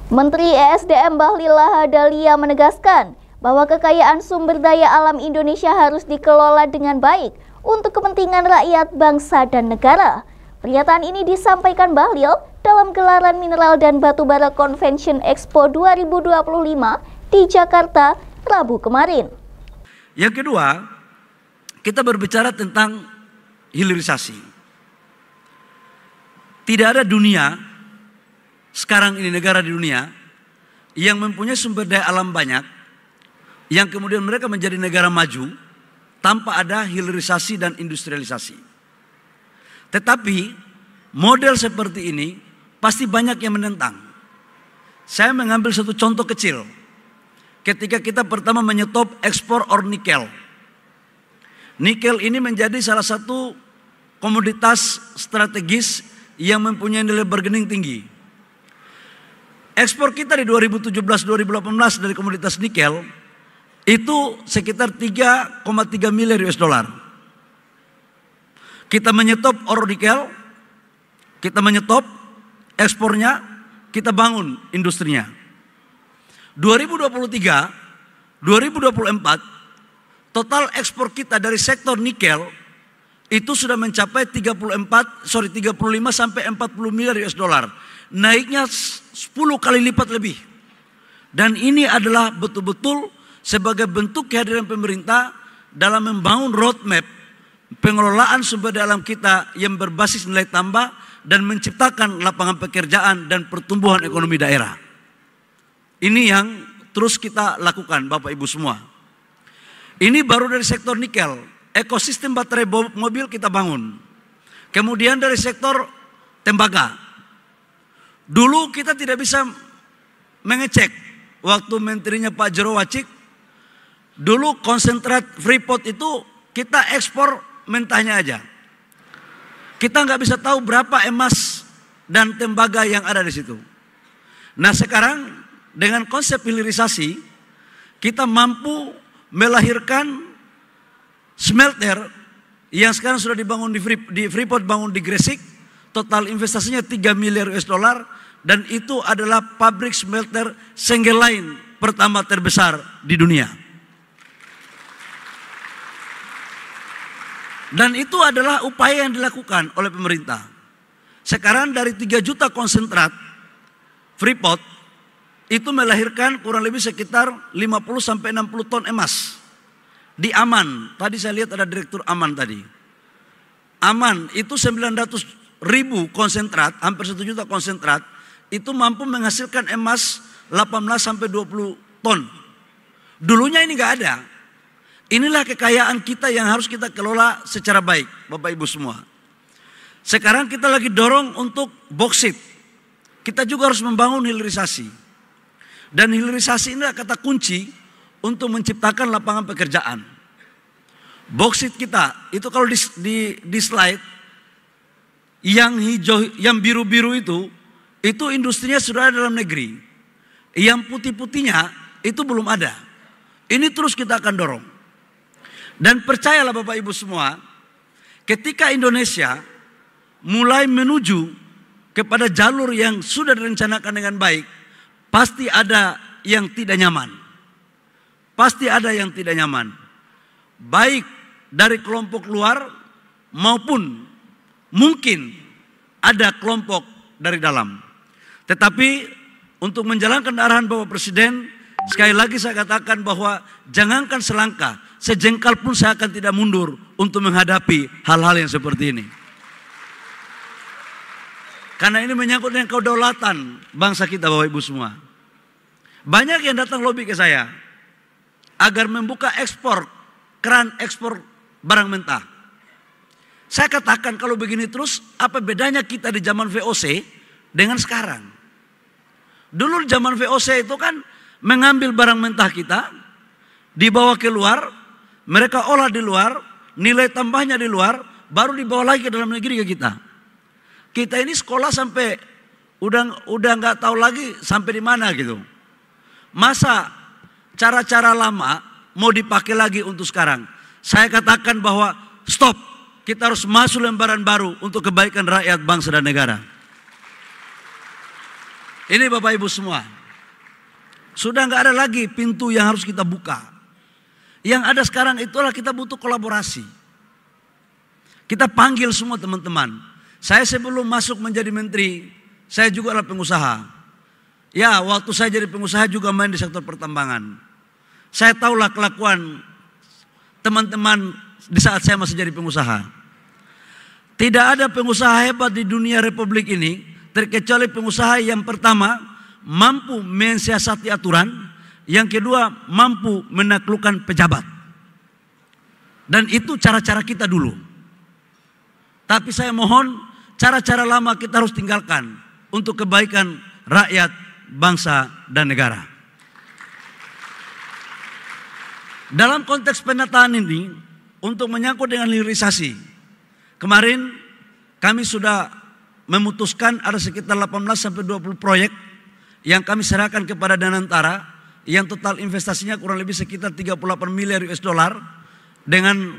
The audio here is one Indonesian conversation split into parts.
Menteri ESDM Bahlil Lahadalia menegaskan bahwa kekayaan sumber daya alam Indonesia harus dikelola dengan baik untuk kepentingan rakyat, bangsa, dan negara. Pernyataan ini disampaikan Bahlil dalam gelaran Mineral dan Batubara Convention Expo 2025 di Jakarta, Rabu kemarin. Yang kedua, kita berbicara tentang hilirisasi. Tidak ada dunia sekarang ini, negara di dunia yang mempunyai sumber daya alam banyak, yang kemudian mereka menjadi negara maju tanpa ada hilirisasi dan industrialisasi. Tetapi model seperti ini pasti banyak yang menentang. Saya mengambil satu contoh kecil. Ketika kita pertama menyetop ekspor or nikel. Nikel ini menjadi salah satu komoditas strategis yang mempunyai nilai bargaining tinggi. Ekspor kita di 2017-2018 dari komoditas nikel itu sekitar 3,3 miliar US dollar. Kita menyetop ore nikel, kita menyetop ekspornya, kita bangun industrinya. 2023, 2024 total ekspor kita dari sektor nikel itu sudah mencapai 35 sampai 40 miliar US dollar. Naiknya 10 kali lipat lebih. Dan ini adalah betul-betul sebagai bentuk kehadiran pemerintah dalam membangun roadmap pengelolaan sumber daya alam kita yang berbasis nilai tambah dan menciptakan lapangan pekerjaan dan pertumbuhan ekonomi daerah. Ini yang terus kita lakukan, Bapak Ibu semua. Ini baru dari sektor nikel, ekosistem baterai mobil kita bangun. Kemudian dari sektor tembaga. Dulu kita tidak bisa mengecek, waktu menterinya Pak Jero Wacik, dulu konsentrat Freeport itu kita ekspor mentahnya aja. Kita nggak bisa tahu berapa emas dan tembaga yang ada di situ. Nah sekarang dengan konsep hilirisasi, kita mampu melahirkan smelter yang sekarang sudah dibangun di Freeport, bangun di Gresik, total investasinya 3 miliar US dollar. Dan itu adalah pabrik smelter single line pertama terbesar di dunia. Dan itu adalah upaya yang dilakukan oleh pemerintah. Sekarang dari 3 juta konsentrat Freeport itu melahirkan kurang lebih sekitar 50 sampai 60 ton emas. Di Aman, tadi saya lihat ada direktur Aman tadi. Aman itu 900.000 konsentrat, hampir 1 juta konsentrat, itu mampu menghasilkan emas 18 sampai 20 ton. Dulunya ini nggak ada. Inilah kekayaan kita yang harus kita kelola secara baik, Bapak Ibu semua. Sekarang kita lagi dorong untuk boksit. Kita juga harus membangun hilirisasi. Dan hilirisasi ini adalah kata kunci untuk menciptakan lapangan pekerjaan. Boksit kita, itu kalau di slide, yang hijau, yang biru-biru itu industrinya sudah ada dalam negeri. Yang putih-putihnya itu belum ada. Ini terus kita akan dorong. Dan percayalah Bapak Ibu semua, ketika Indonesia mulai menuju kepada jalur yang sudah direncanakan dengan baik, pasti ada yang tidak nyaman. Pasti ada yang tidak nyaman. Baik dari kelompok luar maupun mungkin ada kelompok dari dalam. Tetapi untuk menjalankan arahan Bapak Presiden, sekali lagi saya katakan bahwa jangankan selangkah, sejengkal pun saya akan tidak mundur untuk menghadapi hal-hal yang seperti ini. Karena ini menyangkut dengan kedaulatan bangsa kita, Bapak Ibu semua. Banyak yang datang lobi ke saya agar membuka ekspor, keran ekspor barang mentah. Saya katakan kalau begini terus, apa bedanya kita di zaman VOC dengan sekarang? Dulu zaman VOC itu kan mengambil barang mentah kita, dibawa ke luar, mereka olah di luar, nilai tambahnya di luar, baru dibawa lagi ke dalam negeri ke kita. Kita ini sekolah sampai udah nggak tahu lagi sampai di mana gitu. Masa cara-cara lama mau dipakai lagi untuk sekarang? Saya katakan bahwa stop, kita harus masuk lembaran baru untuk kebaikan rakyat, bangsa dan negara. Ini Bapak Ibu semua, sudah nggak ada lagi pintu yang harus kita buka. Yang ada sekarang itulah kita butuh kolaborasi. Kita panggil semua teman-teman. Saya sebelum masuk menjadi menteri, saya juga adalah pengusaha. Ya, waktu saya jadi pengusaha juga main di sektor pertambangan. Saya tahulah kelakuan teman-teman di saat saya masih jadi pengusaha. Tidak ada pengusaha hebat di dunia republik ini terkecuali pengusaha yang pertama mampu mensiasati aturan, yang kedua mampu menaklukkan pejabat. Dan itu cara-cara kita dulu. Tapi saya mohon cara-cara lama kita harus tinggalkan untuk kebaikan rakyat, bangsa, dan negara. Dalam konteks penataan ini, untuk menyangkut dengan hilirisasi, kemarin kami sudah memutuskan ada sekitar 18-20 proyek yang kami serahkan kepada Danantara, yang total investasinya kurang lebih sekitar 38 miliar US dollar, dengan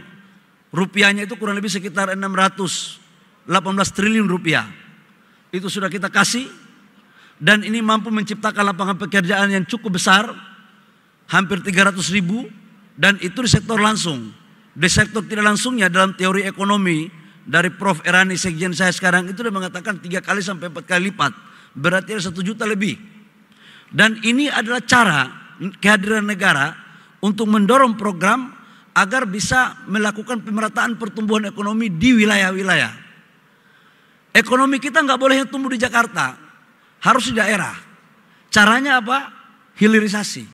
rupiahnya itu kurang lebih sekitar 618 triliun rupiah. Itu sudah kita kasih, dan ini mampu menciptakan lapangan pekerjaan yang cukup besar, hampir 300.000, dan itu di sektor langsung. Di sektor tidak langsungnya, dalam teori ekonomi dari Prof. Erani, sekjen saya sekarang, itu sudah mengatakan 3 kali sampai 4 kali lipat. Berarti ada 1 juta lebih. Dan ini adalah cara kehadiran negara untuk mendorong program agar bisa melakukan pemerataan pertumbuhan ekonomi di wilayah-wilayah. Ekonomi kita nggak boleh tumbuh di Jakarta, harus di daerah. Caranya apa? Hilirisasi.